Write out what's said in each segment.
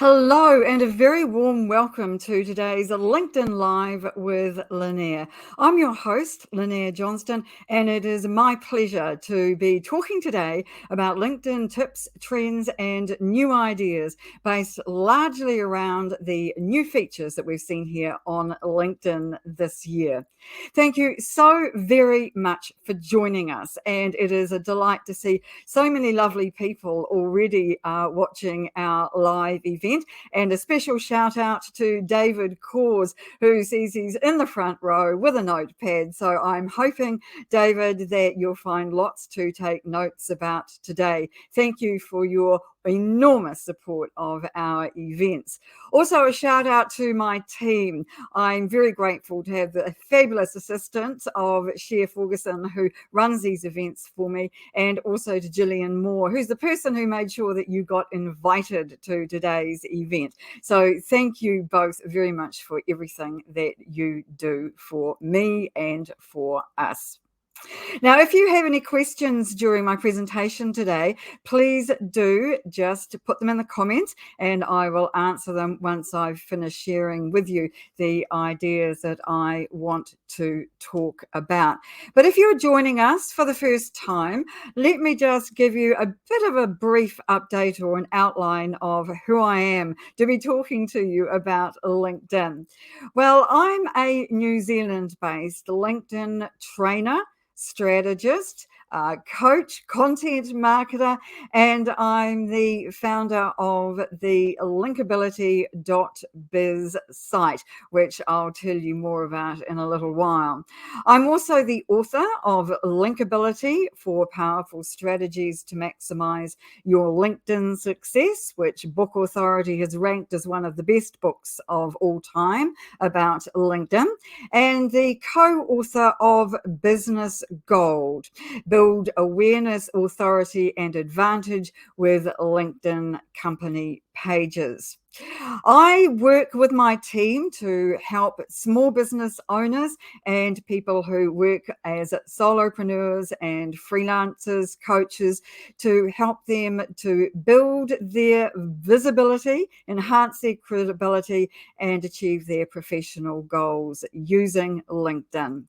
Hello, and a very warm welcome to today's LinkedIn Live with Lynnaire. I'm your host, Lynnaire Johnston, and it is my pleasure to be talking today about LinkedIn tips, trends, and new ideas based largely around the new features that we've seen here on LinkedIn this year. Thank you so very much for joining us, and it is a delight to see so many lovely people already watching our live event. And a special shout out to David Cause, who says he's in the front row with a notepad. So I'm hoping, David, that you'll find lots to take notes about today. Thank you for your enormous support of our events. Also, a shout out to my team. I'm very grateful to have the fabulous assistant of Cher Ferguson, who runs these events for me, and also to Gillian Moore, who's the person who made sure that you got invited to today's event. So thank you both very much for everything that you do for me and for us. Now, if you have any questions during my presentation today, please do just put them in the comments and I will answer them once I've finished sharing with you the ideas that I want to talk about. But if you're joining us for the first time, let me just give you a bit of a brief update or an outline of who I am to be talking to you about LinkedIn. Well, I'm a New Zealand-based LinkedIn trainer, strategist, coach, content marketer, and I'm the founder of the Linkability.biz site, which I'll tell you more about in a little while. I'm also the author of Linkability for Powerful Strategies to Maximize Your LinkedIn Success, which Book Authority has ranked as one of the best books of all time about LinkedIn, and the co-author of Business Gold, Build Awareness, Authority, and Advantage with LinkedIn Company Pages. I work with my team to help small business owners and people who work as solopreneurs and freelancers, coaches, to help them to build their visibility, enhance their credibility, and achieve their professional goals using LinkedIn.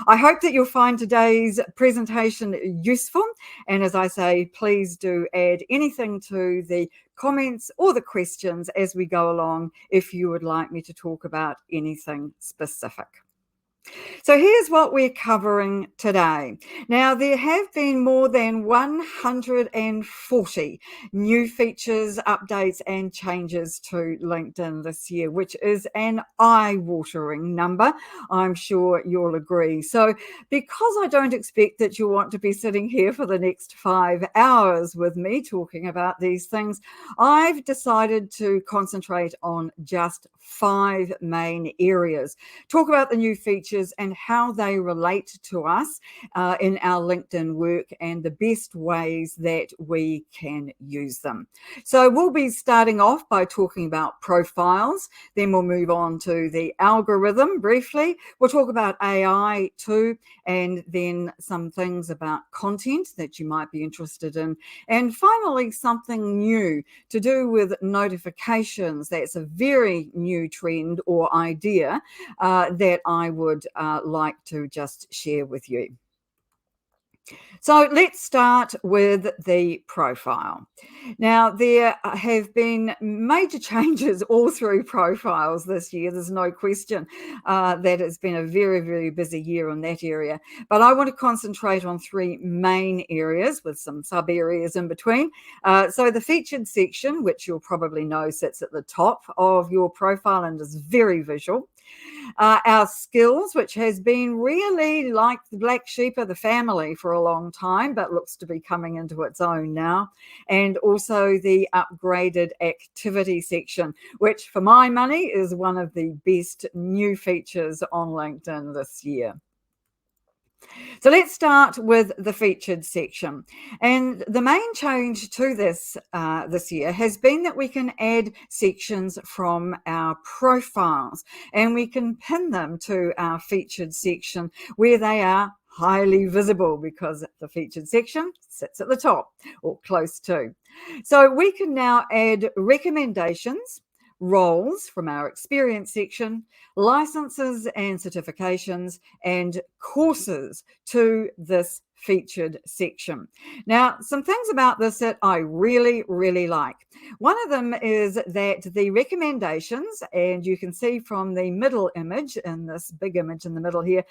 I hope that you'll find today's presentation useful. And as I say, please do add anything to the comments or the questions as we go along if you would like me to talk about anything specific. So here's what we're covering today. Now, there have been more than 140 new features, updates, and changes to LinkedIn this year, which is an eye-watering number. I'm sure you'll agree. So because I don't expect that you'll want to be sitting here for the next 5 hours with me talking about these things, I've decided to concentrate on just 5 main areas. Talk about the new features and how they relate to us in our LinkedIn work and the best ways that we can use them. So we'll be starting off by talking about profiles, then we'll move on to the algorithm briefly. We'll talk about AI too, and then some things about content that you might be interested in. And finally, something new to do with notifications. That's a very new trend or idea that I would like to just share with you. So let's start with the profile. Now, there have been major changes all through profiles this year. There's no question that it's been a very, very busy year in that area. But I want to concentrate on 3 main areas with some sub areas in between. So the featured section, which you'll probably know sits at the top of your profile and is very visual. Our skills, which has been really like the black sheep of the family for a long time, but looks to be coming into its own now. And also the upgraded activity section, which for my money is one of the best new features on LinkedIn this year. So let's start with the featured section. And the main change to this this year has been that we can add sections from our profiles and we can pin them to our featured section where they are highly visible because the featured section sits at the top or close to. So we can now add recommendations, roles from our experience section, licenses and certifications, and courses to this featured section. Now, some things about this that I really, really like. One of them is that the recommendations, and you can see from the middle image, in this big image in the middle here,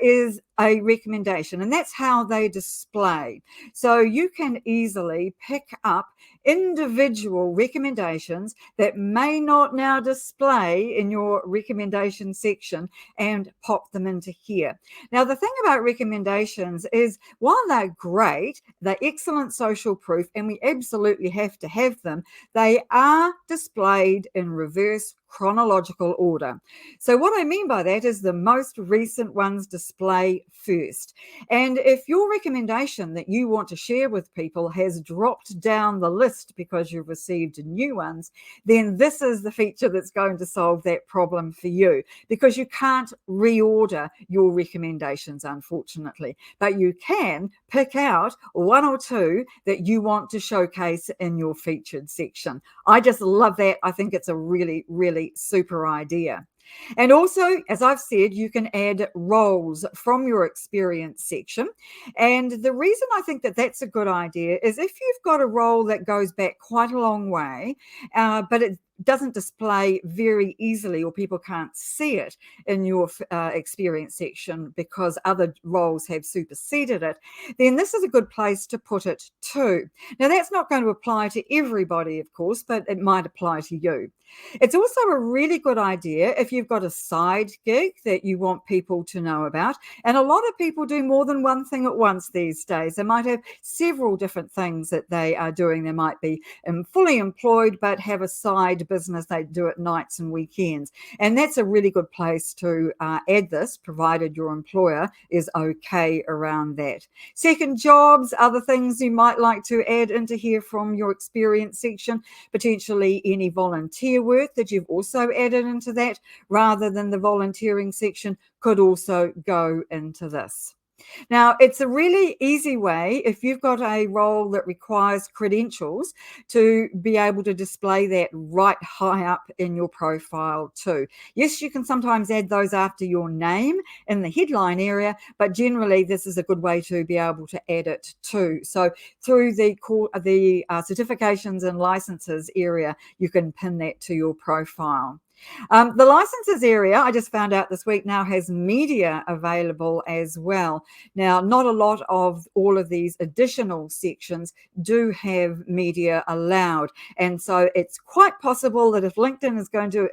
is a recommendation, and that's how they display. So you can easily pick up individual recommendations that may not now display in your recommendation section and pop them into here. Now, the thing about recommendations is while they're great, they're excellent social proof, and we absolutely have to have them, they are displayed in reverse chronological order. So what I mean by that is the most recent ones display first. And if your recommendation that you want to share with people has dropped down the list because you've received new ones, then this is the feature that's going to solve that problem for you, because you can't reorder your recommendations, unfortunately, but you can pick out one or two that you want to showcase in your featured section. I just love that. I think it's a really, really super idea. And also, as I've said, you can add roles from your experience section. And the reason I think that that's a good idea is if you've got a role that goes back quite a long way, but it doesn't display very easily or people can't see it in your experience section because other roles have superseded it, then this is a good place to put it too. Now, that's not going to apply to everybody, of course, but it might apply to you. It's also a really good idea if you've got a side gig that you want people to know about. And a lot of people do more than one thing at once these days. They might have several different things that they are doing. They might be fully employed, but have a side business they do at nights and weekends. And that's a really good place to add this, provided your employer is okay around that. Second jobs, other things you might like to add into here from your experience section, potentially any volunteer work that you've also added into that rather than the volunteering section could also go into this. Now, it's a really easy way, if you've got a role that requires credentials, to be able to display that right high up in your profile too. Yes, you can sometimes add those after your name in the headline area, but generally this is a good way to be able to add it too. So through the certifications and licenses area, you can pin that to your profile. The licenses area, I just found out this week, now has media available as well. Now, not a lot of all of these additional sections do have media allowed. And so it's quite possible that if LinkedIn is going to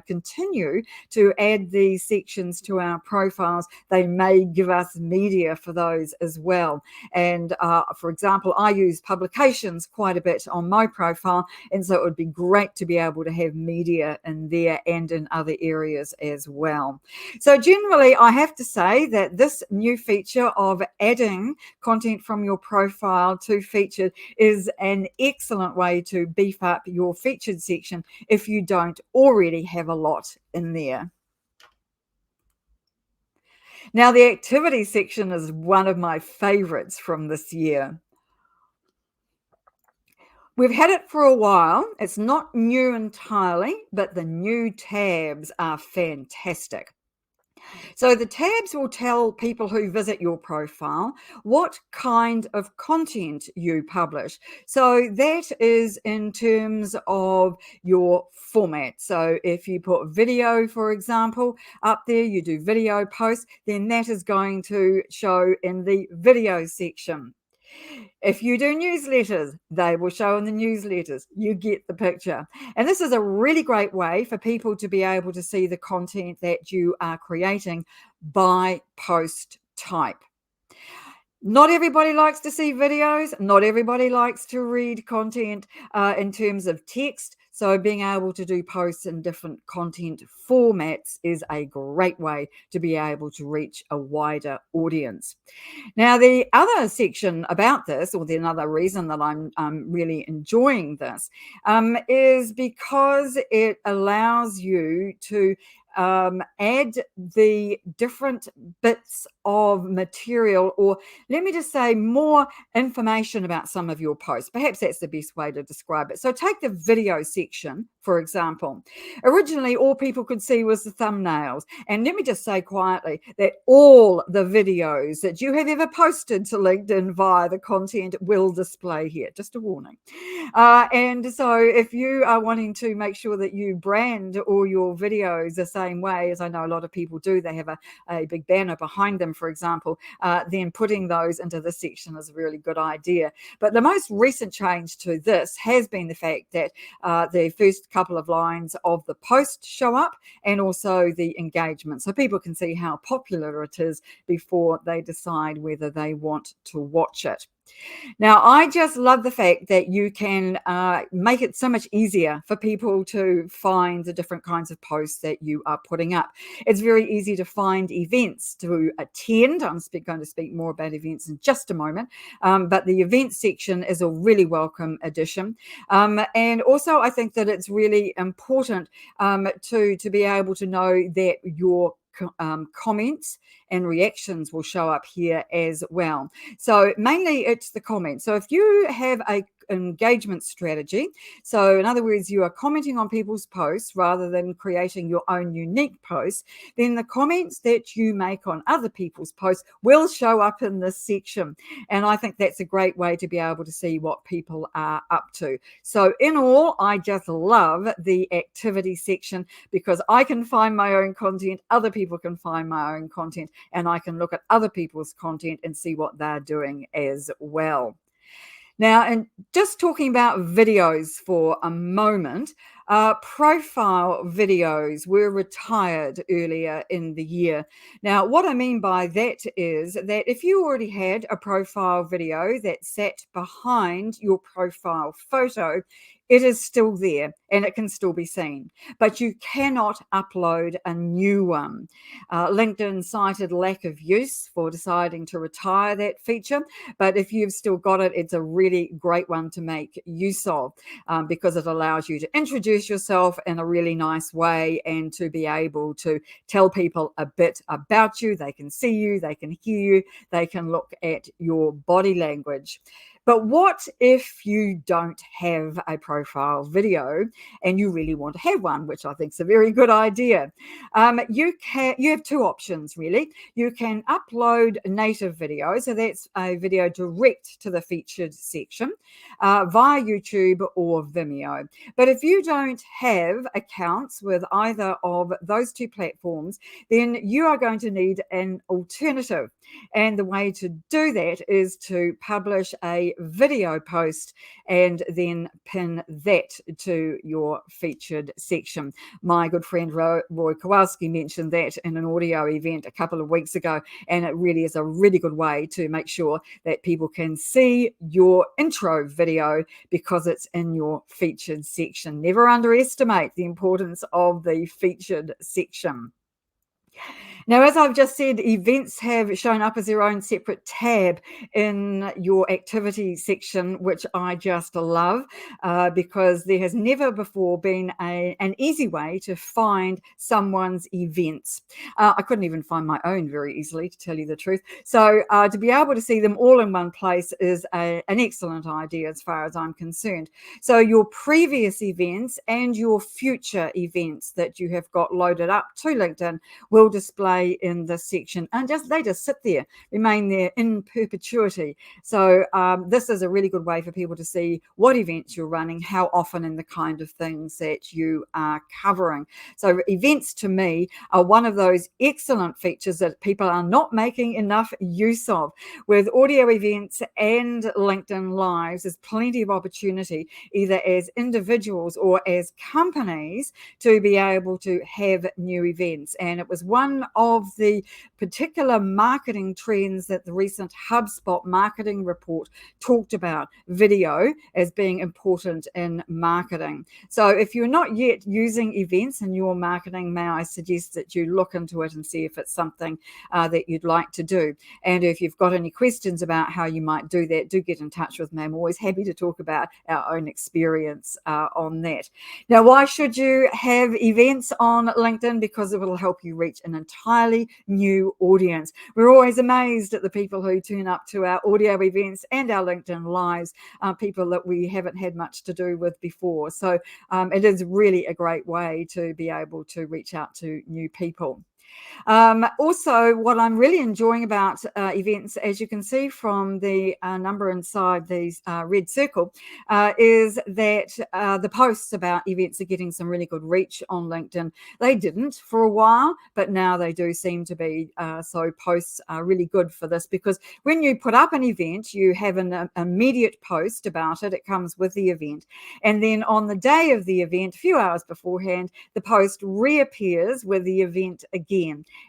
continue to add these sections to our profiles, they may give us media for those as well. And for example, I use publications quite a bit on my profile. And so it would be great to be able to have media in there and in other areas as well. So generally, I have to say that this new feature of adding content from your profile to featured is an excellent way to beef up your featured section if you don't already have a lot in there. Now, the activity section is one of my favorites from this year. We've had it for a while. It's not new entirely, but the new tabs are fantastic. So the tabs will tell people who visit your profile what kind of content you publish. So that is in terms of your format. So if you put video, for example, up there, you do video posts, then that is going to show in the video section. If you do newsletters, they will show in the newsletters. You get the picture. And this is a really great way for people to be able to see the content that you are creating by post type. Not everybody likes to see videos. Not everybody likes to read content in terms of text. So being able to do posts in different content formats is a great way to be able to reach a wider audience. Now, the other section about this, or the another reason that I'm really enjoying this, is because it allows you to add the different bits of material, or let me just say more information about some of your posts. Perhaps that's the best way to describe it. So take the video section, for example. Originally, all people could see was the thumbnails. And let me just say quietly that all the videos that you have ever posted to LinkedIn via the content will display here. Just a warning. And so if you are wanting to make sure that you brand all your videos the same way, as I know a lot of people do, they have a big banner behind them, for example, then putting those into this section is a really good idea. But the most recent change to this has been the fact that the first couple of lines of the post show up, and also the engagement. So people can see how popular it is before they decide whether they want to watch it. Now, I just love the fact that you can make it so much easier for people to find the different kinds of posts that you are putting up. It's very easy to find events to attend. I'm going to speak more about events in just a moment, but the events section is a really welcome addition. And also, I think that it's really important to be able to know that your comments and reactions will show up here as well. So mainly it's the comments. So if you have a engagement strategy, so in other words, you are commenting on people's posts rather than creating your own unique posts, then the comments that you make on other people's posts will show up in this section. And I think that's a great way to be able to see what people are up to. So in all, I just love the activity section because I can find my own content, other people can find my own content, and I can look at other people's content and see what they're doing as well. Now, and just talking about videos for a moment, profile videos were retired earlier in the year. Now, what I mean by that is that if you already had a profile video that sat behind your profile photo, it is still there and it can still be seen, but you cannot upload a new one. LinkedIn cited lack of use for deciding to retire that feature, but if you've still got it, it's a really great one to make use of because it allows you to introduce yourself in a really nice way and to be able to tell people a bit about you. They can see you, they can hear you, they can look at your body language. But what if you don't have a profile video and you really want to have one, which I think is a very good idea? You have two options, really. You can upload native video, so that's a video direct to the featured section via YouTube or Vimeo. But if you don't have accounts with either of those two platforms, then you are going to need an alternative. And the way to do that is to publish a video post and then pin that to your featured section. My good friend Roy Kowalski mentioned that in an audio event a couple of weeks ago, and it really is a really good way to make sure that people can see your intro video because it's in your featured section. Never underestimate the importance of the featured section. Now, as I've just said, events have shown up as their own separate tab in your activity section, which I just love because there has never before been an easy way to find someone's events. I couldn't even find my own very easily, to tell you the truth. So to be able to see them all in one place is an excellent idea as far as I'm concerned. So your previous events and your future events that you have got loaded up to LinkedIn will display in this section, and they just sit there, remain there in perpetuity. So this is a really good way for people to see what events you're running, how often, and the kind of things that you are covering. So events to me are one of those excellent features that people are not making enough use of. With audio events and LinkedIn Lives, there's plenty of opportunity either as individuals or as companies to be able to have new events. And it was one of the particular marketing trends that the recent HubSpot marketing report talked about, video as being important in marketing. So if you're not yet using events in your marketing, may I suggest that you look into it and see if it's something that you'd like to do. And if you've got any questions about how you might do that, do get in touch with me. I'm always happy to talk about our own experience on that. Now, why should you have events on LinkedIn? Because it will help you reach an entire entirely new audience. We're always amazed at the people who turn up to our audio events and our LinkedIn Lives, people that we haven't had much to do with before. So it is really a great way to be able to reach out to new people. Also, what I'm really enjoying about events, as you can see from the number inside these red circle, is that the posts about events are getting some really good reach on LinkedIn. They didn't for a while, but now they do seem to be. So posts are really good for this, because when you put up an event, you have an immediate post about it. It comes with the event. And then on the day of the event, a few hours beforehand, the post reappears with the event again.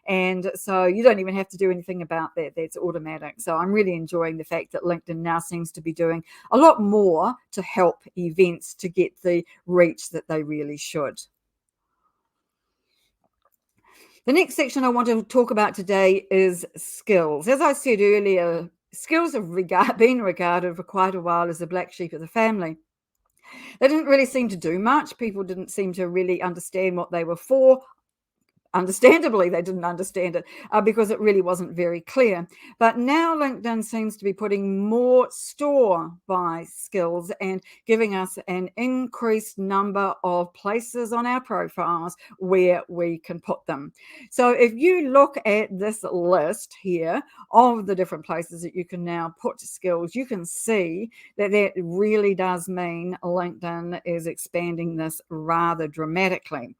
And so you don't even have to do anything about that. That's automatic. So I'm really enjoying the fact that LinkedIn now seems to be doing a lot more to help events to get the reach that they really should. The next section I want to talk about today is skills. As I said earlier, skills have been regarded for quite a while as the black sheep of the family. They didn't really seem to do much. People didn't seem to really understand what they were for. Understandably, they didn't understand it because it really wasn't very clear. But now LinkedIn seems to be putting more store by skills and giving us an increased number of places on our profiles where we can put them. So if you look at this list here of the different places that you can now put skills, you can see that that really does mean LinkedIn is expanding this rather dramatically.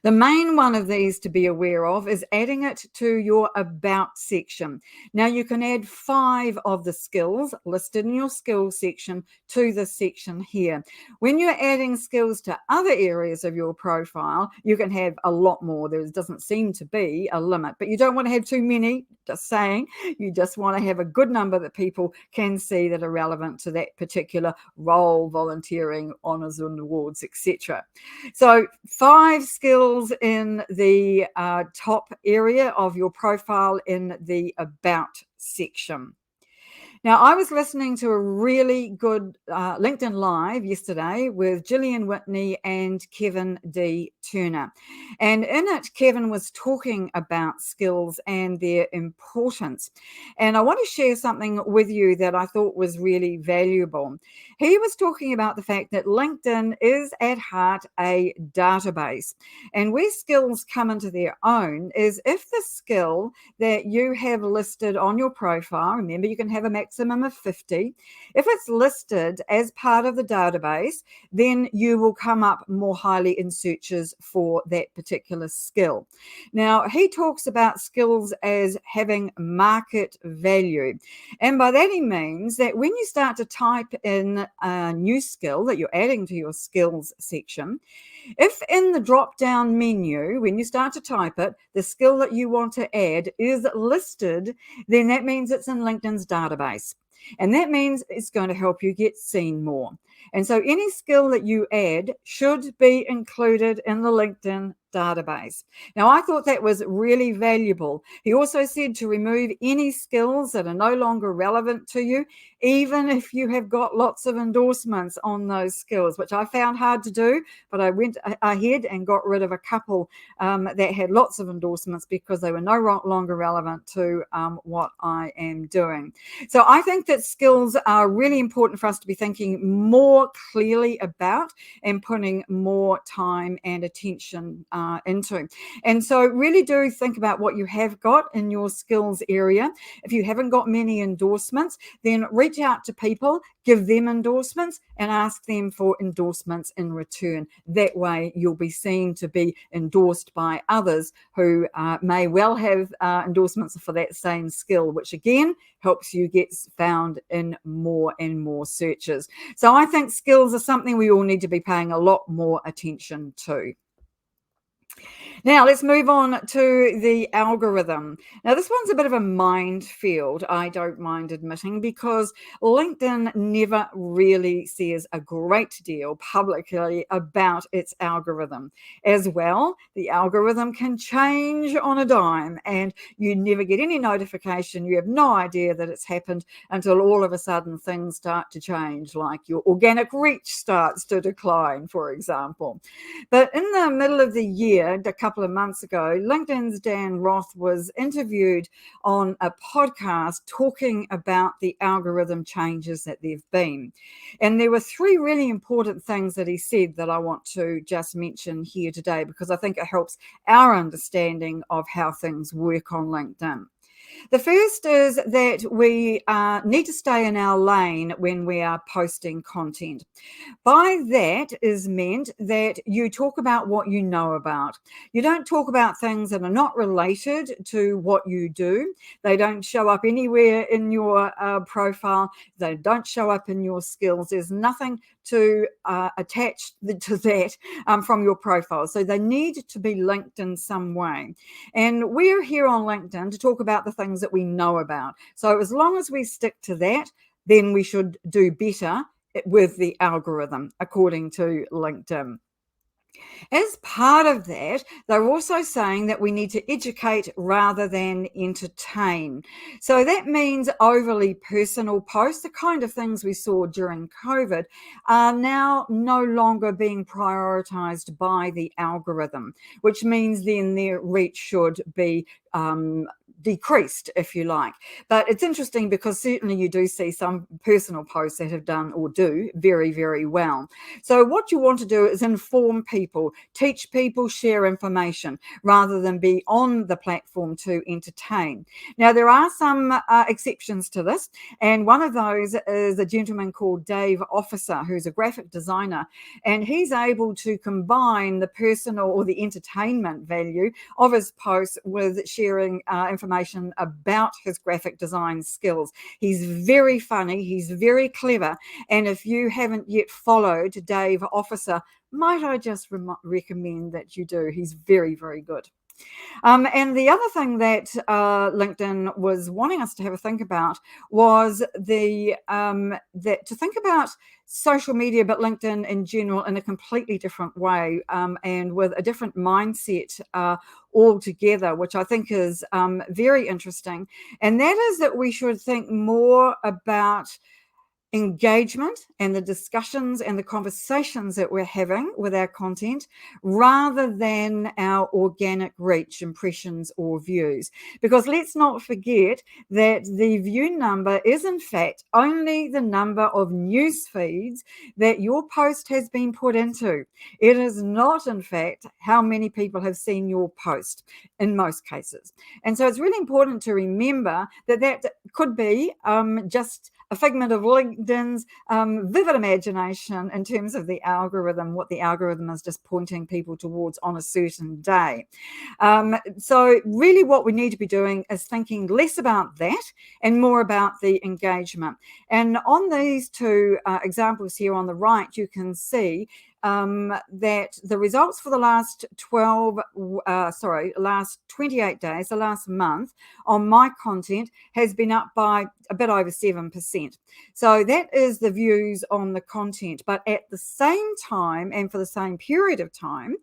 The main one of these to be aware of is adding it to your About section. Now you can add 5 of the skills listed in your skills section to this section here. When you're adding skills to other areas of your profile, you can have a lot more. There doesn't seem to be a limit, but you don't want to have too many, just saying. You just want to have a good number that people can see that are relevant to that particular role, volunteering, honours and awards, etc. So 5 skills in the top area of your profile in the About section. Now, I was listening to a really good LinkedIn Live yesterday with Gillian Whitney and Kevin D. Turner. And in it, Kevin was talking about skills and their importance. And I want to share something with you that I thought was really valuable. He was talking about the fact that LinkedIn is at heart a database. And where skills come into their own is if the skill that you have listed on your profile, remember you can have a maximum of 50. If it's listed as part of the database, then you will come up more highly in searches for that particular skill. Now, he talks about skills as having market value. And by that he means that when you start to type in a new skill that you're adding to your skills section, if in the drop-down menu, when you start to type it, the skill that you want to add is listed, then that means it's in LinkedIn's database. And that means it's going to help you get seen more. And so any skill that you add should be included in the LinkedIn database. Now, I thought that was really valuable. He also said to remove any skills that are no longer relevant to you, even if you have got lots of endorsements on those skills, which I found hard to do, but I went ahead and got rid of a couple that had lots of endorsements because they were no longer relevant to what I am doing. So I think that skills are really important for us to be thinking more clearly about and putting more time and attention into. And so really do think about what you have got in your skills area. If you haven't got many endorsements, then reach out to people, give them endorsements and ask them for endorsements in return. That way you'll be seen to be endorsed by others who may well have endorsements for that same skill, which again helps you get found in more and more searches. So I think skills are something we all need to be paying a lot more attention to. Now, let's move on to the algorithm. Now, this one's a bit of a minefield, I don't mind admitting, because LinkedIn never really says a great deal publicly about its algorithm. As well, the algorithm can change on a dime, and you never get any notification. You have no idea that it's happened until all of a sudden things start to change, like your organic reach starts to decline, for example. But in the middle of the year, a couple couple of months ago, LinkedIn's Dan Roth was interviewed on a podcast talking about the algorithm changes that there've been. And there were three really important things that he said that I want to just mention here today, because I think it helps our understanding of how things work on LinkedIn. The first is that we need to stay in our lane when we are posting content. By that is meant that you talk about what you know about. You don't talk about things that are not related to what you do. They don't show up anywhere in your profile. They don't show up in your skills. There's nothing to attach to that from your profile. So they need to be linked in some way. And we're here on LinkedIn to talk about the things that we know about. So as long as we stick to that, then we should do better with the algorithm, according to LinkedIn. As part of that, they're also saying that we need to educate rather than entertain. So that means overly personal posts, the kind of things we saw during COVID, are now no longer being prioritized by the algorithm, which means then their reach should be decreased, if you like. But it's interesting because certainly you do see some personal posts that have done or do very, very well. So what you want to do is inform people, teach people, share information, rather than be on the platform to entertain. Now, there are some exceptions to this, and one of those is a gentleman called Dave Officer, who's a graphic designer, and he's able to combine the personal or the entertainment value of his posts with sharing information about his graphic design skills. He's very funny, he's very clever, and if you haven't yet followed Dave Officer, might I just recommend that you do. He's very, very good. And the other thing that LinkedIn was wanting us to have a think about was that to think about social media, but LinkedIn in general, in a completely different way and with a different mindset altogether, which I think is very interesting. And that is that we should think more about engagement and the discussions and the conversations that we're having with our content rather than our organic reach, impressions or views. Because let's not forget that the view number is in fact only the number of news feeds that your post has been put into. It is not in fact how many people have seen your post in most cases. And so it's really important to remember that that could be just a figment of LinkedIn's vivid imagination in terms of the algorithm, what the algorithm is just pointing people towards on a certain day. So really what we need to be doing is thinking less about that and more about the engagement. And on these two examples here on the right, you can see that the results for the last 28 days, the last month on my content has been up by a bit over 7%. So that is the views on the content. But at the same time, and for the same period of time,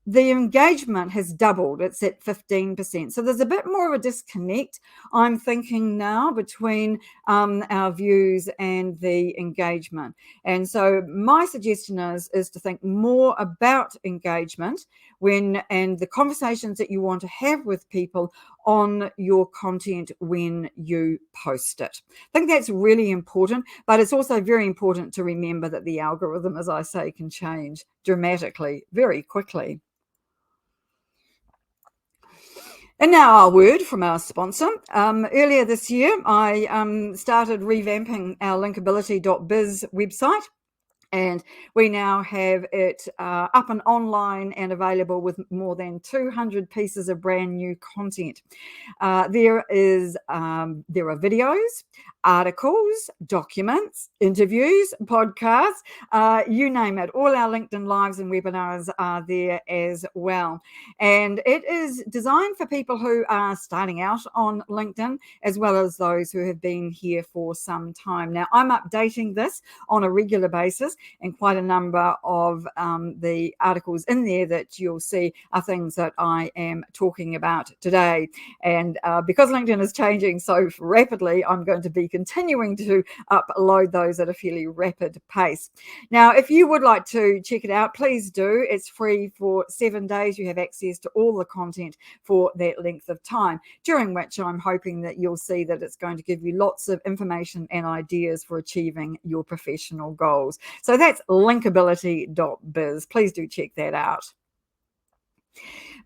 the engagement has doubled. It's at 15%. So there's a bit more of a disconnect, I'm thinking now, between our views and the engagement. And so my suggestion is to think more about engagement and the conversations that you want to have with people on your content when you post it. I think that's really important, but it's also very important to remember that the algorithm, as I say, can change dramatically very quickly. And now our word from our sponsor. Earlier this year, I started revamping our Linkability.biz website. And we now have it up and online and available with more than 200 pieces of brand new content. There are videos, articles, documents, interviews, podcasts, you name it. All our LinkedIn Lives and webinars are there as well. And it is designed for people who are starting out on LinkedIn, as well as those who have been here for some time. Now, I'm updating this on a regular basis, and quite a number of the articles in there that you'll see are things that I am talking about today. And because LinkedIn is changing so rapidly, I'm going to be continuing to upload those at a fairly rapid pace. Now, if you would like to check it out, please do. It's free for 7 days. You have access to all the content for that length of time, during which I'm hoping that you'll see that it's going to give you lots of information and ideas for achieving your professional goals. So that's linkability.biz. Please do check that out.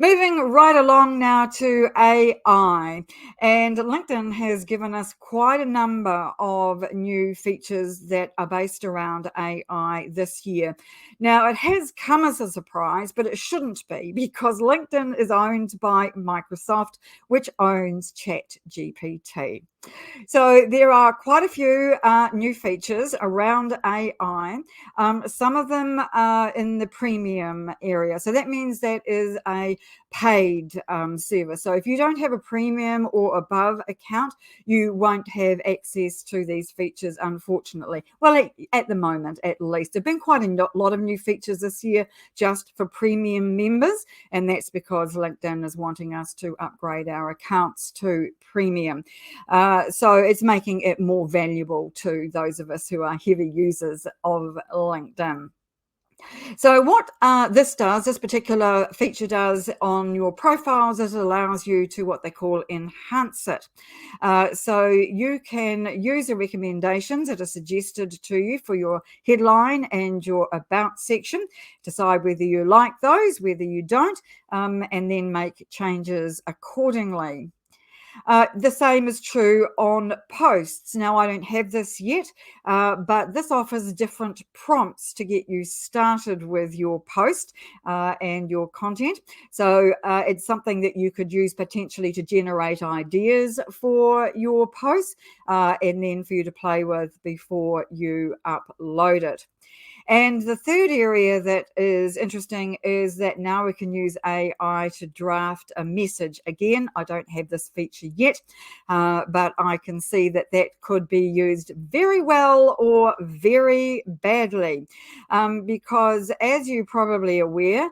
Moving right along now to AI, and LinkedIn has given us quite a number of new features that are based around AI this year. Now, it has come as a surprise, but it shouldn't be, because LinkedIn is owned by Microsoft, which owns ChatGPT. So there are quite a few new features around AI. Some of them are in the premium area. So that means that is a paid service. So if you don't have a premium or above account, you won't have access to these features, unfortunately. Well, at the moment, at least. There have been quite a lot of new features this year just for premium members, and that's because LinkedIn is wanting us to upgrade our accounts to premium. So it's making it more valuable to those of us who are heavy users of LinkedIn. So what this particular feature does on your profiles is it allows you to what they call enhance it. So you can use the recommendations that are suggested to you for your headline and your about section, decide whether you like those, whether you don't, and then make changes accordingly. The same is true on posts. Now, I don't have this yet, but this offers different prompts to get you started with your post and your content. So it's something that you could use potentially to generate ideas for your post and then for you to play with before you upload it. And the third area that is interesting is that now we can use AI to draft a message. Again, I don't have this feature yet, but I can see that that could be used very well or very badly, because as you're probably aware,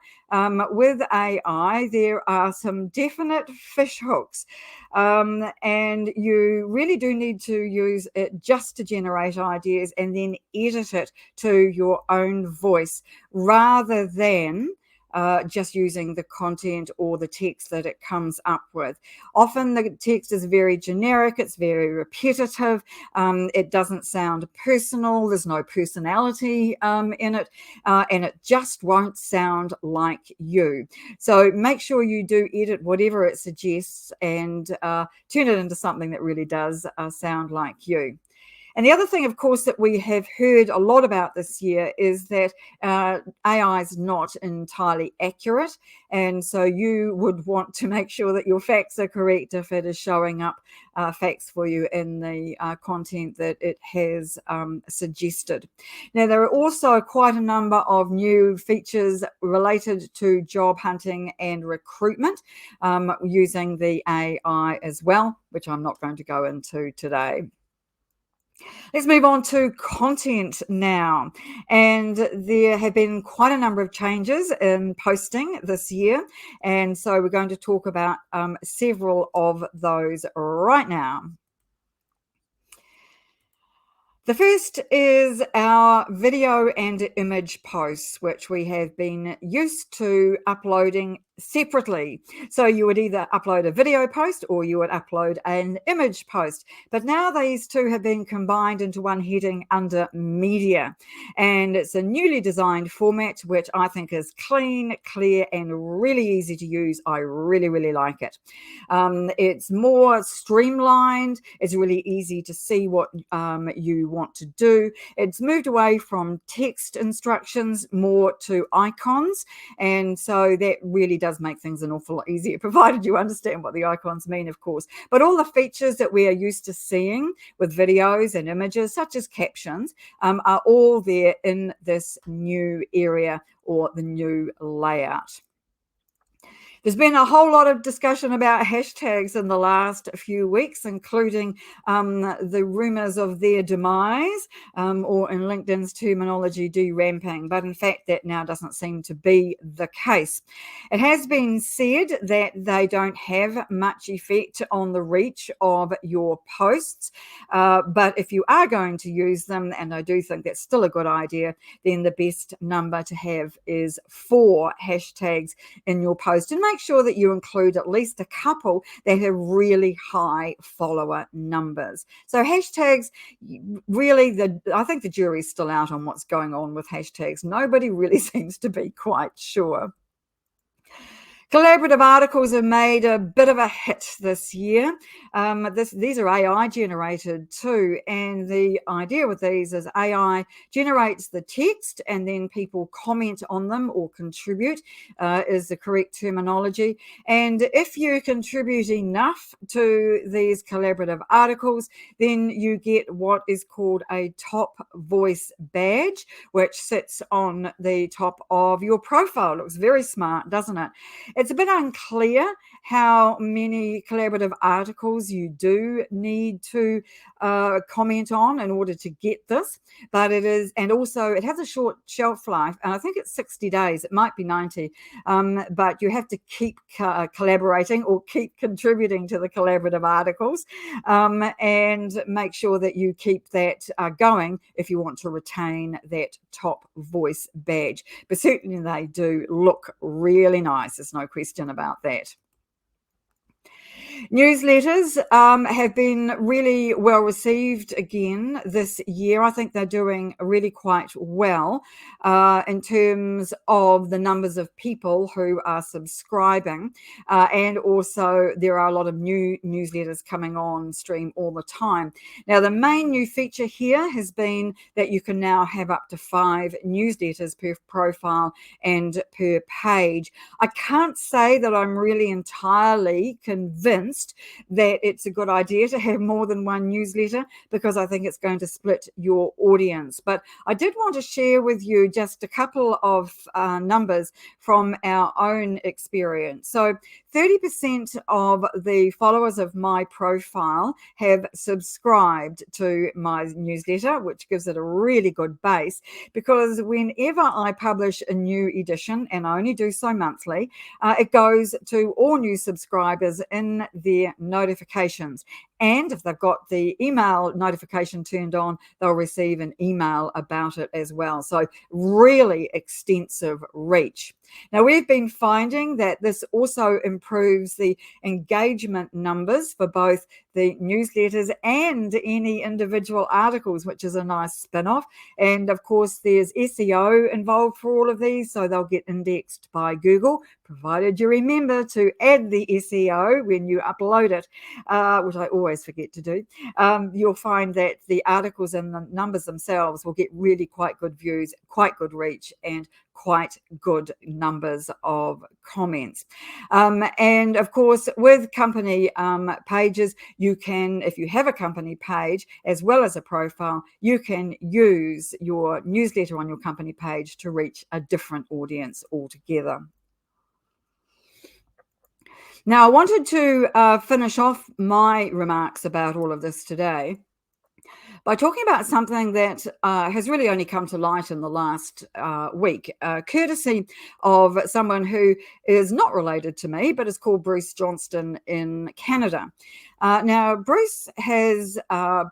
with AI, there are some definite fish hooks. And you really do need to use it just to generate ideas and then edit it to your own voice rather than just using the content or the text that it comes up with. Often the text is very generic, it's very repetitive, it doesn't sound personal, there's no personality in it, and it just won't sound like you. So make sure you do edit whatever it suggests and turn it into something that really does sound like you. And the other thing, of course, that we have heard a lot about this year is that AI is not entirely accurate. And so you would want to make sure that your facts are correct if it is showing up facts for you in the content that it has suggested. Now, there are also quite a number of new features related to job hunting and recruitment using the AI as well, which I'm not going to go into today. Let's move on to content now. And there have been quite a number of changes in posting this year. And so we're going to talk about several of those right now. The first is our video and image posts, which we have been used to uploading separately. So you would either upload a video post or you would upload an image post. But now these two have been combined into one heading under media. And it's a newly designed format, which I think is clean, clear, and really easy to use. I really, really like it. It's more streamlined. It's really easy to see what you want to do. It's moved away from text instructions more to icons. And so that really does make things an awful lot easier, provided you understand what the icons mean, of course. But all the features that we are used to seeing with videos and images, such as captions, are all there in this new area or the new layout. There's been a whole lot of discussion about hashtags in the last few weeks, including the rumors of their demise, or in LinkedIn's terminology, deramping. But in fact, that now doesn't seem to be the case. It has been said that they don't have much effect on the reach of your posts. But if you are going to use them, and I do think that's still a good idea, then the best number to have is 4 hashtags in your post, and make sure that you include at least a couple that have really high follower numbers. So hashtags, really, I think the jury's still out on what's going on with hashtags. Nobody really seems to be quite sure. Collaborative articles have made a bit of a hit this year. These are AI generated too, and the idea with these is AI generates the text and then people comment on them or contribute, is the correct terminology. And if you contribute enough to these collaborative articles, then you get what is called a top voice badge, which sits on the top of your profile. It looks very smart, doesn't it? It's a bit unclear how many collaborative articles you do need to comment on in order to get this, but it is, and also it has a short shelf life, and I think it's 60 days, it might be 90, but you have to keep collaborating or keep contributing to the collaborative articles, and make sure that you keep that going if you want to retain that top voice badge. But certainly they do look really nice, there's no question about that. Newsletters have been really well received again this year. I think they're doing really quite well in terms of the numbers of people who are subscribing. And also there are a lot of new newsletters coming on stream all the time. Now, the main new feature here has been that you can now have up to 5 newsletters per profile and per page. I can't say that I'm really entirely convinced that it's a good idea to have more than one newsletter, because I think it's going to split your audience. But I did want to share with you just a couple of numbers from our own experience. So 30% of the followers of my profile have subscribed to my newsletter, which gives it a really good base, because whenever I publish a new edition, and I only do so monthly, it goes to all new subscribers in their notifications. And if they've got the email notification turned on, they'll receive an email about it as well. So really extensive reach. Now, we've been finding that this also improves the engagement numbers for both the newsletters and any individual articles, which is a nice spin-off. And of course, there's SEO involved for all of these, so they'll get indexed by Google, provided you remember to add the SEO when you upload it, which I always forget to do. You'll find that the articles and the numbers themselves will get really quite good views, quite good reach, and quite good numbers of comments. And of course, with company pages, you can, if you have a company page as well as a profile, you can use your newsletter on your company page to reach a different audience altogether. Now, I wanted to finish off my remarks about all of this today by talking about something that has really only come to light in the last week, courtesy of someone who is not related to me, but is called Bruce Johnston in Canada. Now, Bruce has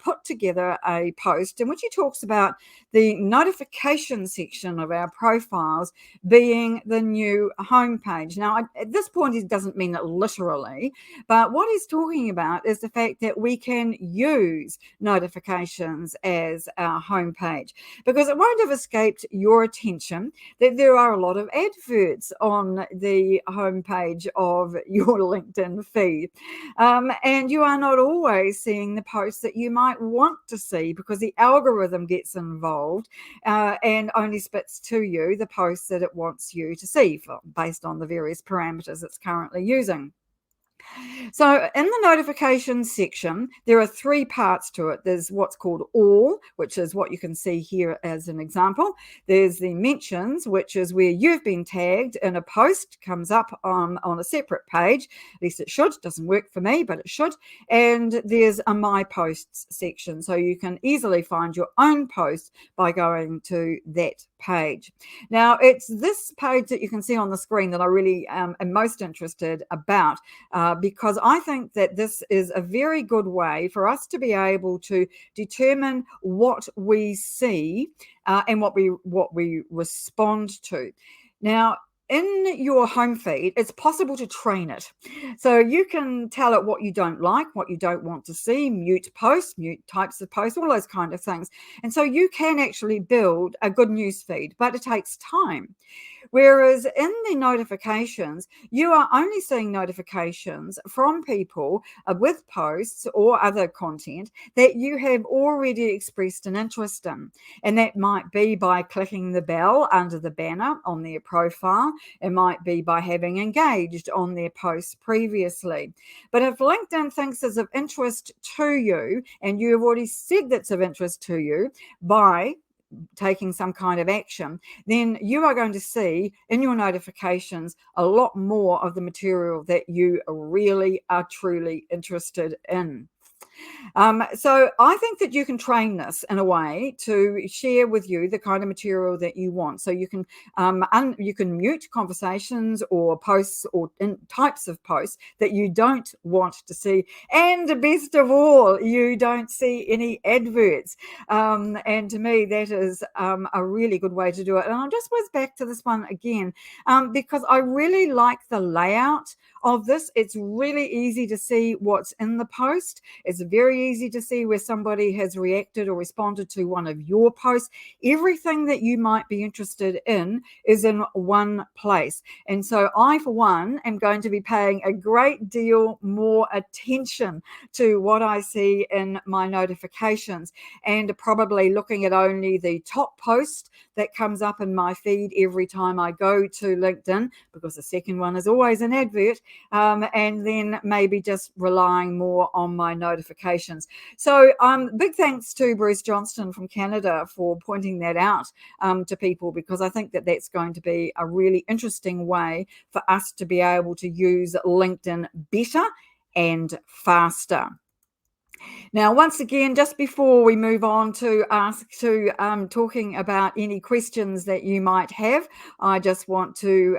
put together a post in which he talks about the notification section of our profiles being the new homepage. Now, at this point, he doesn't mean it literally, but what he's talking about is the fact that we can use notifications as our homepage, because it won't have escaped your attention that there are a lot of adverts on the homepage of your LinkedIn feed. And you are not always seeing the posts that you might want to see, because the algorithm gets involved and only spits to you the posts that it wants you to see based on the various parameters it's currently using. So in the notifications section, there are three parts to it. There's what's called all, which is what you can see here as an example. There's the mentions, which is where you've been tagged in a post, comes up on a separate page. At least it should. Doesn't work for me, but it should. And there's a my posts section. So you can easily find your own post by going to that page. Now, it's this page that you can see on the screen that I really am most interested about, because I think that this is a very good way for us to be able to determine what we see and what we respond to. Now, in your home feed, it's possible to train it. So you can tell it what you don't like, what you don't want to see, mute posts, mute types of posts, all those kind of things. And so you can actually build a good news feed, but it takes time. Whereas in the notifications, you are only seeing notifications from people with posts or other content that you have already expressed an interest in. And that might be by clicking the bell under the banner on their profile. It might be by having engaged on their posts previously. But if LinkedIn thinks it's of interest to you, and you have already said that's of interest to you by taking some kind of action, then you are going to see in your notifications a lot more of the material that you really are truly interested in. So I think that you can train this in a way to share with you the kind of material that you want. So you can you can mute conversations or posts or types of posts that you don't want to see. And best of all, you don't see any adverts. And to me, that is a really good way to do it. And I'll just whiz back to this one again because I really like the layout of this. It's really easy to see what's in the post. It's very easy to see where somebody has reacted or responded to one of your posts. Everything that you might be interested in is in one place. And so I, for one, am going to be paying a great deal more attention to what I see in my notifications and probably looking at only the top post that comes up in my feed every time I go to LinkedIn, because the second one is always an advert, and then maybe just relying more on my notifications. So big thanks to Bruce Johnston from Canada for pointing that out to people, because I think that that's going to be a really interesting way for us to be able to use LinkedIn better and faster. Now, once again, just before we move on to talking about any questions that you might have, I just want to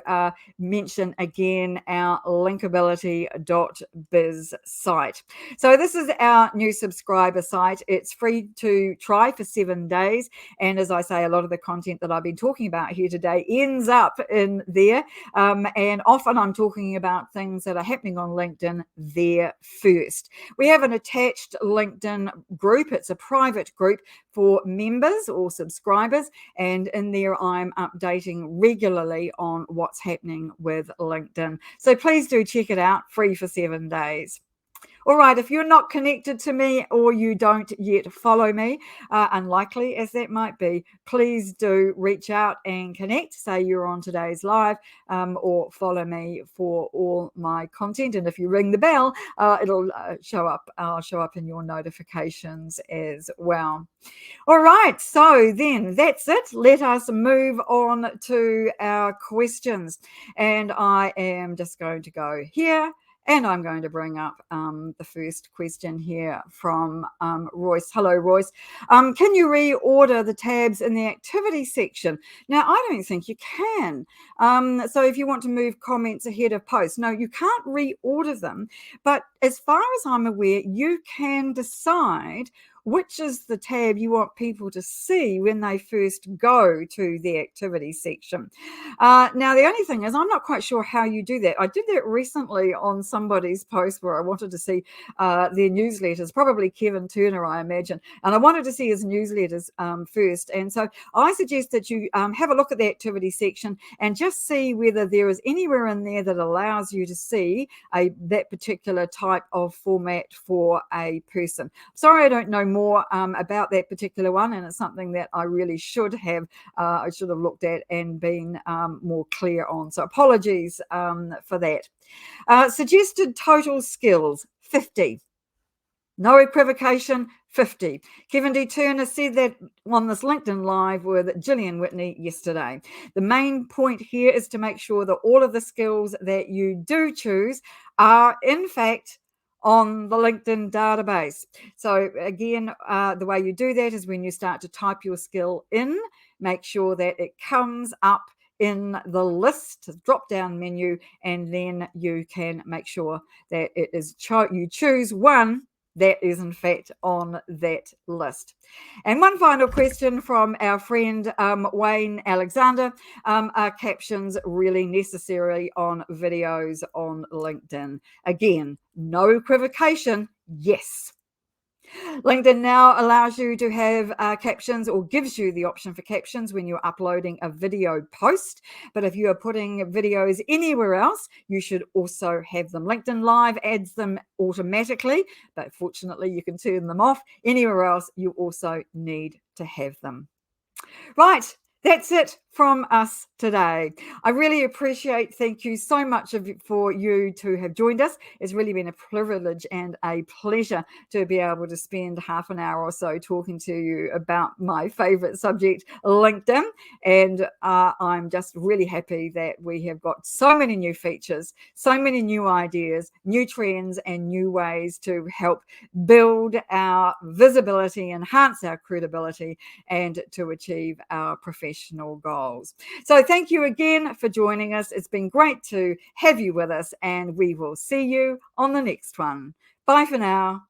mention again our linkability.biz site. So this is our new subscriber site. It's free to try for 7 days. And as I say, a lot of the content that I've been talking about here today ends up in there. And often I'm talking about things that are happening on LinkedIn there first. We have an attached LinkedIn group. It's a private group for members or subscribers, and in there I'm updating regularly on what's happening with LinkedIn. So please do check it out, free for 7 days. All right, if you're not connected to me or you don't yet follow me, unlikely as that might be, please do reach out and connect. Say you're on today's live or follow me for all my content. And if you ring the bell, it'll show up. I'll show up in your notifications as well. All right, so then that's it. Let us move on to our questions. And I am just going to go here. And I'm going to bring up the first question here from Royce. Hello, Royce. Can you reorder the tabs in the activity section? Now, I don't think you can. So if you want to move comments ahead of posts, no, you can't reorder them. But as far as I'm aware, you can decide which is the tab you want people to see when they first go to the activity section. Now, the only thing is I'm not quite sure how you do that. I did that recently on somebody's post where I wanted to see their newsletters, probably Kevin Turner, I imagine, and I wanted to see his newsletters first. And so I suggest that you have a look at the activity section and just see whether there is anywhere in there that allows you to see that particular type of format for a person. Sorry, I don't know more about that particular one, and it's something that I really should have looked at and been more clear on. So apologies for that. Suggested total skills, 50. No equivocation, 50. Kevin D. Turner said that on this LinkedIn Live with Gillian Whitney yesterday. The main point here is to make sure that all of the skills that you do choose are, in fact, on the LinkedIn database. So again, the way you do that is when you start to type your skill in, make sure that it comes up in the list drop down menu, and then you can make sure that it is you choose one that is in fact on that list. And one final question from our friend Wayne Alexander. Are captions really necessary on videos on LinkedIn? Again, no equivocation, yes. LinkedIn now allows you to have captions, or gives you the option for captions when you're uploading a video post. But if you are putting videos anywhere else, you should also have them. LinkedIn Live adds them automatically, but fortunately you can turn them off. Anywhere else, you also need to have them. Right. That's it from us today. I really appreciate, thank you so much for you to have joined us. It's really been a privilege and a pleasure to be able to spend half an hour or so talking to you about my favorite subject, LinkedIn. And I'm just really happy that we have got so many new features, so many new ideas, new trends, and new ways to help build our visibility, enhance our credibility, and to achieve our professional goals. So thank you again for joining us. It's been great to have you with us, and we will see you on the next one. Bye for now.